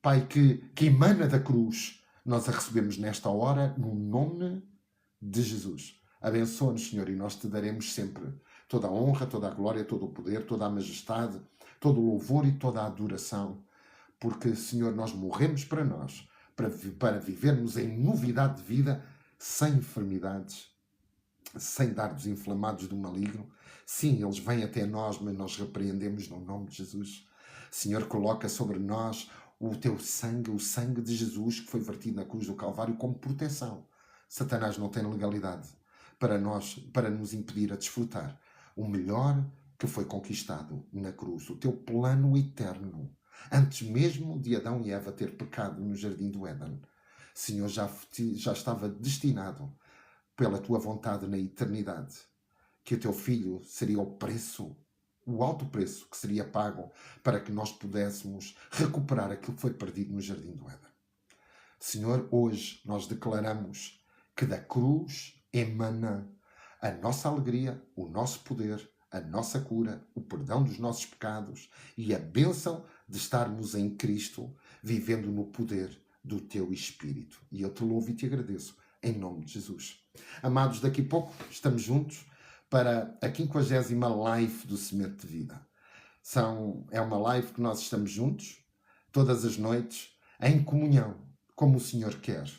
Pai, que emana da cruz, nós a recebemos nesta hora, no nome de Jesus. Abençoa-nos, Senhor, e nós te daremos sempre toda a honra, toda a glória, todo o poder, toda a majestade, todo o louvor e toda a adoração. Porque, Senhor, nós morremos para nós, para vivermos em novidade de vida, sem enfermidades, sem dardos inflamados do maligno. Sim, eles vêm até nós, mas nós repreendemos no nome de Jesus. Senhor, coloca sobre nós o teu sangue, o sangue de Jesus que foi vertido na cruz do Calvário como proteção. Satanás não tem legalidade para nos impedir a desfrutar o melhor que foi conquistado na cruz, o teu plano eterno. Antes mesmo de Adão e Eva ter pecado no jardim do Éden, Senhor, já estava destinado pela tua vontade na eternidade, que o teu Filho seria o preço, o alto preço que seria pago para que nós pudéssemos recuperar aquilo que foi perdido no jardim do Éden. Senhor, hoje nós declaramos que da cruz emana a nossa alegria, o nosso poder, a nossa cura, o perdão dos nossos pecados e a bênção de estarmos em Cristo, vivendo no poder do teu Espírito. E eu te louvo e te agradeço, em nome de Jesus. Amados, daqui a pouco estamos juntos para a 50ª live do Semente de Vida. É uma live que nós estamos juntos, todas as noites, em comunhão, como o Senhor quer.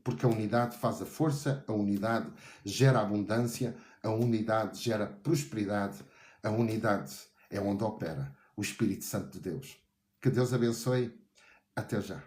Porque a unidade faz a força, a unidade gera abundância, a unidade gera prosperidade, a unidade é onde opera o Espírito Santo de Deus. Que Deus abençoe. Até já.